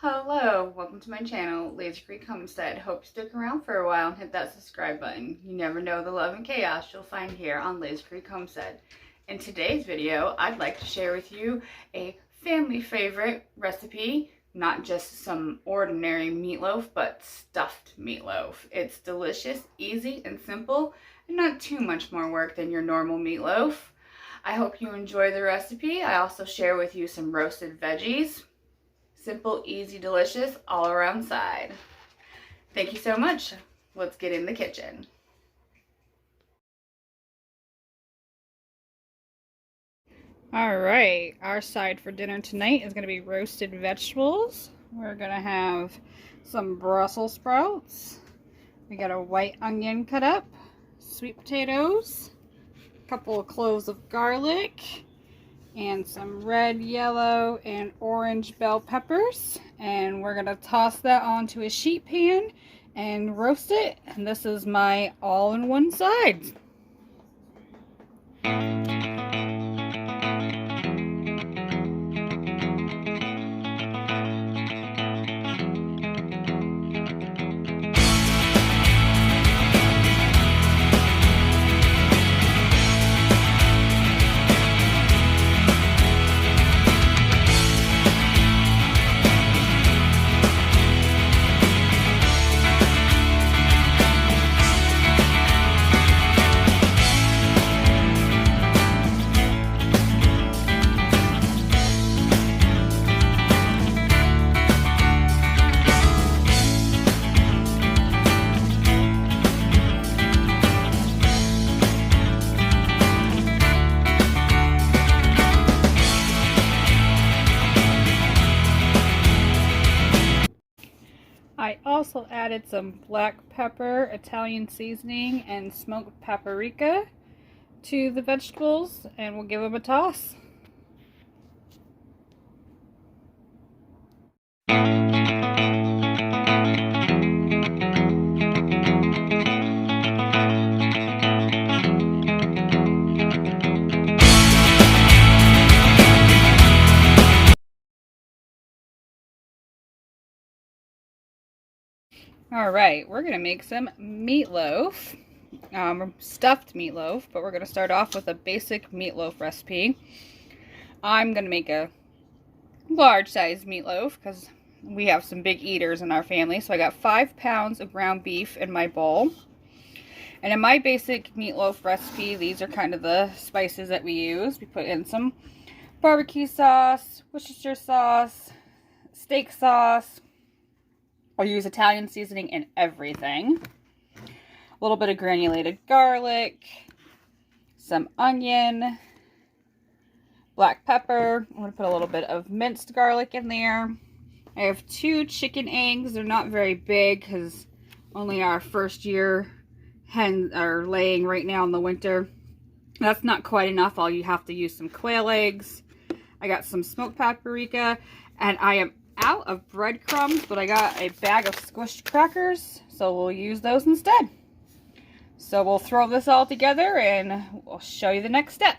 Hello, welcome to my channel, Lazy Creek Homestead. Hope you stick around for a while and hit that subscribe button. You never know the love and chaos you'll find here on Lazy Creek Homestead. In today's video, I'd like to share with you a family favorite recipe, not just some ordinary meatloaf, but stuffed meatloaf. It's delicious, easy, and simple, and not too much more work than your normal meatloaf. I hope you enjoy the recipe. I also share with you some roasted veggies. Simple, easy, delicious, all around side. Thank you so much. Let's get in the kitchen. All right, our side for dinner tonight is going to be roasted vegetables. We're going to have some Brussels sprouts. We got a white onion cut up, sweet potatoes, a couple of cloves of garlic, and some red, yellow, and orange bell peppers. And we're gonna toss that onto a sheet pan and roast it. And this is my all-in-one side. I also added some black pepper, Italian seasoning, and smoked paprika to the vegetables, and we'll give them a toss. All right, we're gonna make some meatloaf, stuffed meatloaf, but we're gonna start off with a basic meatloaf recipe. I'm gonna make a large size meatloaf because we have some big eaters in our family. So I got 5 pounds of ground beef in my bowl. And in my basic meatloaf recipe, these are kind of the spices that we use. We put in some barbecue sauce, Worcestershire sauce, steak sauce. I'll use Italian seasoning in everything. A little bit of granulated garlic, some onion, black pepper. I'm going to put a little bit of minced garlic in there. I have 2 chicken eggs. They're not very big because only our first year hens are laying right now in the winter. That's not quite enough. You have to use some quail eggs. I got some smoked paprika, and I am out of breadcrumbs, but I got a bag of squished crackers, so we'll use those instead. So we'll throw this all together and we'll show you the next step.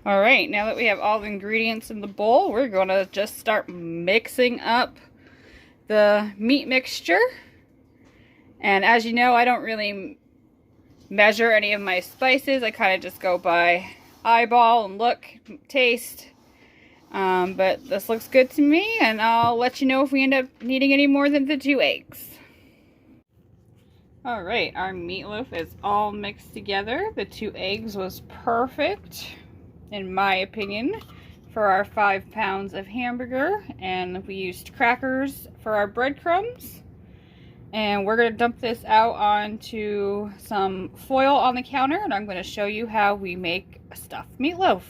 Alright, now that we have all the ingredients in the bowl, we're going to just start mixing up the meat mixture. And as you know, I don't really measure any of my spices. I kind of just go by eyeball and look, taste. But this looks good to me, and I'll let you know if we end up needing any more than the 2 eggs. Alright, our meatloaf is all mixed together. The 2 eggs was perfect, in my opinion. for our 5 pounds of hamburger, and we used crackers for our breadcrumbs. And we're going to dump this out onto some foil on the counter, and I'm going to show you how we make a stuffed meatloaf.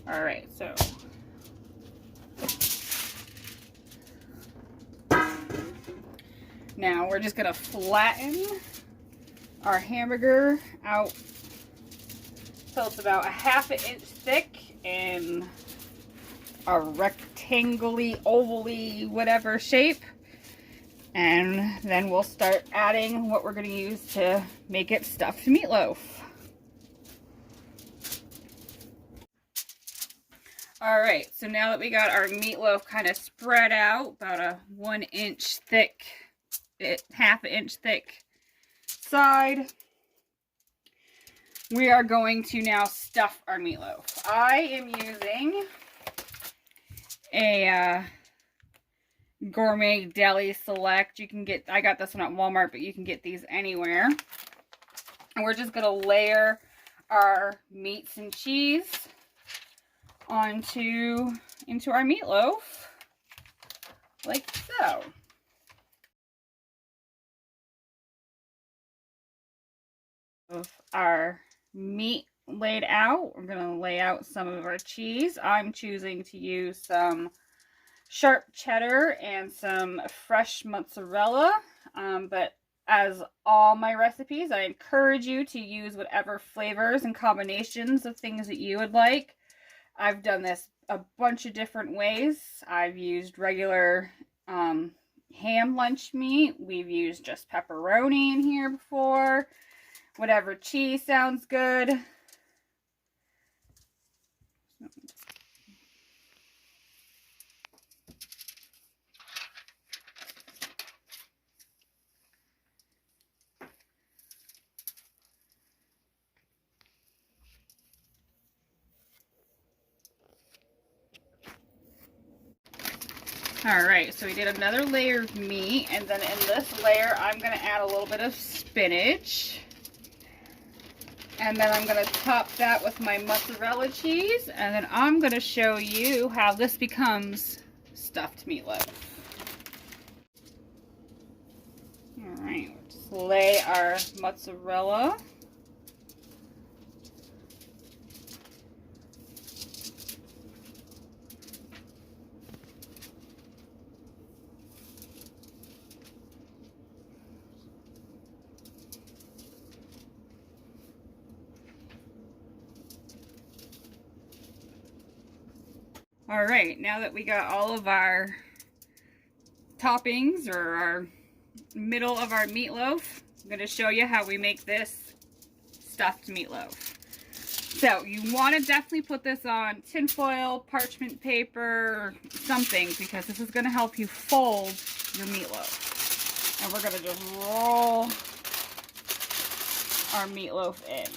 Alright, so now we're just going to flatten our hamburger out so it's about a 1/2 inch thick in a rectangly, ovally, whatever shape. And then we'll start adding what we're going to use to make it stuffed meatloaf. Alright, so now that we got our meatloaf kind of spread out, about a 1 inch thick, 1/2 inch thick side, we are going to now stuff our meatloaf. I am using a Gourmet Deli Select. You can get, I got this one at Walmart, but you can get these anywhere. And we're just going to layer our meats and cheese into our meatloaf like so. With our meat laid out, we're going to lay out some of our cheese. I'm choosing to use some sharp cheddar and some fresh mozzarella, but as all my recipes, I encourage you to use whatever flavors and combinations of things that you would like. I've done this a bunch of different ways. I've used regular ham lunch meat. We've used just pepperoni in here before. Whatever cheese sounds good. Alright, so we did another layer of meat, and then in this layer I'm going to add a little bit of spinach. And then I'm going to top that with my mozzarella cheese, and then I'm going to show you how this becomes stuffed meatloaf. Alright, we'll just lay our mozzarella. Alright, now that we got all of our toppings, or our middle of our meatloaf, I'm going to show you how we make this stuffed meatloaf. So, you want to definitely put this on tinfoil, parchment paper, something, because this is going to help you fold your meatloaf. And we're going to just roll our meatloaf in.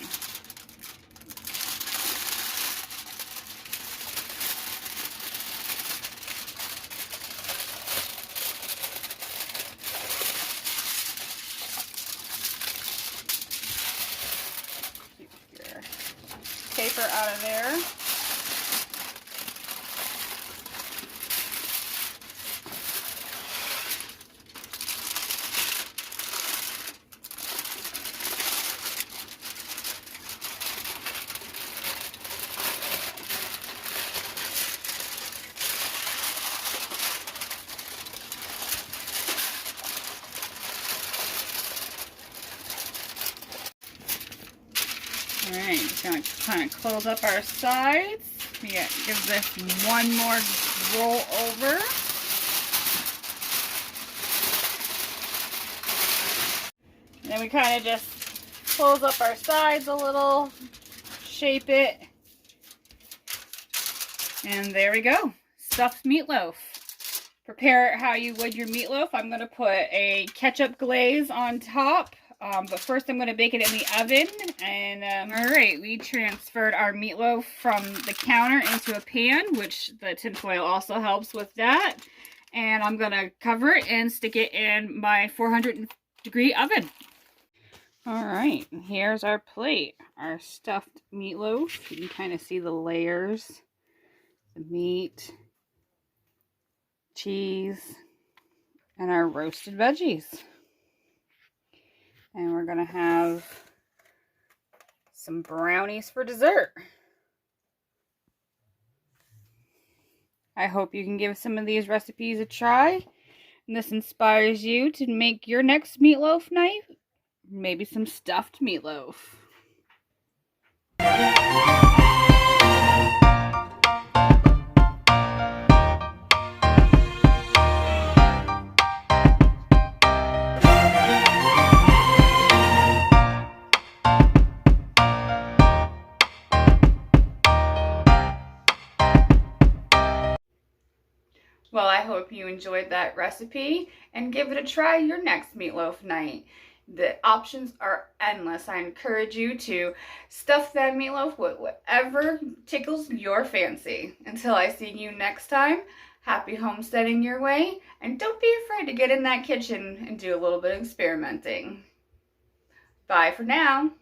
Paper out of there. Alright, just going to kind of close up our sides. Give this one more roll over. And then we kind of just close up our sides a little, shape it, and there we go. Stuffed meatloaf. Prepare it how you would your meatloaf. I'm going to put a ketchup glaze on top. But first I'm going to bake it in the oven. And alright, we transferred our meatloaf from the counter into a pan, which the tinfoil also helps with that. And I'm going to cover it and stick it in my 400-degree oven. All right, here's our plate. Our stuffed meatloaf. You can kind of see the layers. The meat, cheese, and our roasted veggies. And we're going to have some brownies for dessert. I hope you can give some of these recipes a try. And this inspires you to make your next meatloaf night. Maybe some stuffed meatloaf. Well, I hope you enjoyed that recipe and give it a try your next meatloaf night. The options are endless. I encourage you to stuff that meatloaf with whatever tickles your fancy. Until I see you next time, happy homesteading your way, and don't be afraid to get in that kitchen and do a little bit of experimenting. Bye for now.